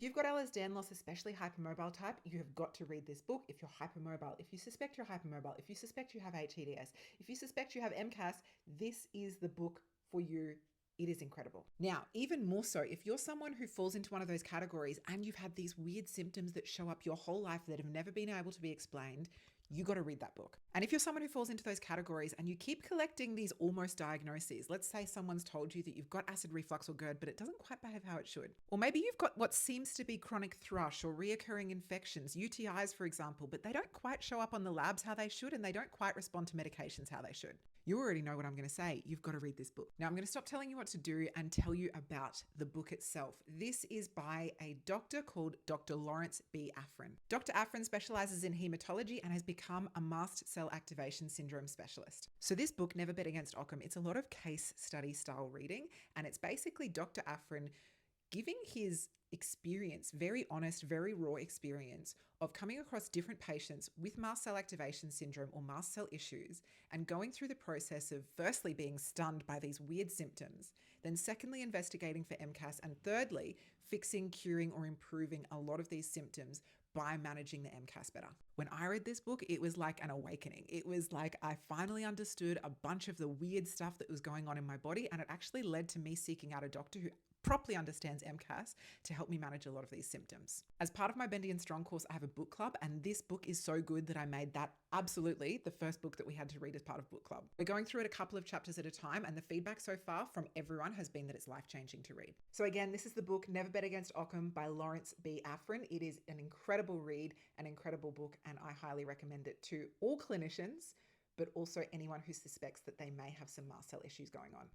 you've got Ehlers-Danlos, especially hypermobile type, you have got to read this book. If you're hypermobile, if you suspect you're hypermobile, if you suspect you have HEDS, if you suspect you have MCAS, this is the book for you. It is incredible. Now, even more so, if you're someone who falls into one of those categories and you've had these weird symptoms that show up your whole life that have never been able to be explained, you got to read that book. And if you're someone who falls into those categories and you keep collecting these almost diagnoses, let's say someone's told you that you've got acid reflux or GERD, but it doesn't quite behave how it should. Or maybe you've got what seems to be chronic thrush or reoccurring infections, UTIs, for example, but they don't quite show up on the labs how they should and they don't quite respond to medications how they should. You already know what I'm going to say. You've got to read this book. Now, I'm going to stop telling you what to do and tell you about the book itself. This is by a doctor called Dr. Lawrence B. Afrin. Dr. Afrin specializes in hematology and has become a mast cell activation syndrome specialist. So this book, Never Bet Against Occam, it's a lot of case study style reading, and it's basically Dr. Afrin giving his experience, very honest, very raw experience of coming across different patients with mast cell activation syndrome or mast cell issues and going through the process of firstly being stunned by these weird symptoms, then secondly investigating for MCAS, and thirdly fixing, curing or improving a lot of these symptoms by managing the MCAS better. When I read this book, it was like an awakening. It was like I finally understood a bunch of the weird stuff that was going on in my body, and it actually led to me seeking out a doctor who properly understands MCAS to help me manage a lot of these symptoms. As part of my Bendy and Strong course, I have a book club, and this book is so good that I made that absolutely the first book that we had to read as part of book club. We're going through it a couple of chapters at a time, and the feedback so far from everyone has been that it's life-changing to read. So again, this is the book Never Bet Against Occam by Lawrence B. Afrin. It is an incredible read, an incredible book, and I highly recommend it to all clinicians, but also anyone who suspects that they may have some mast cell issues going on.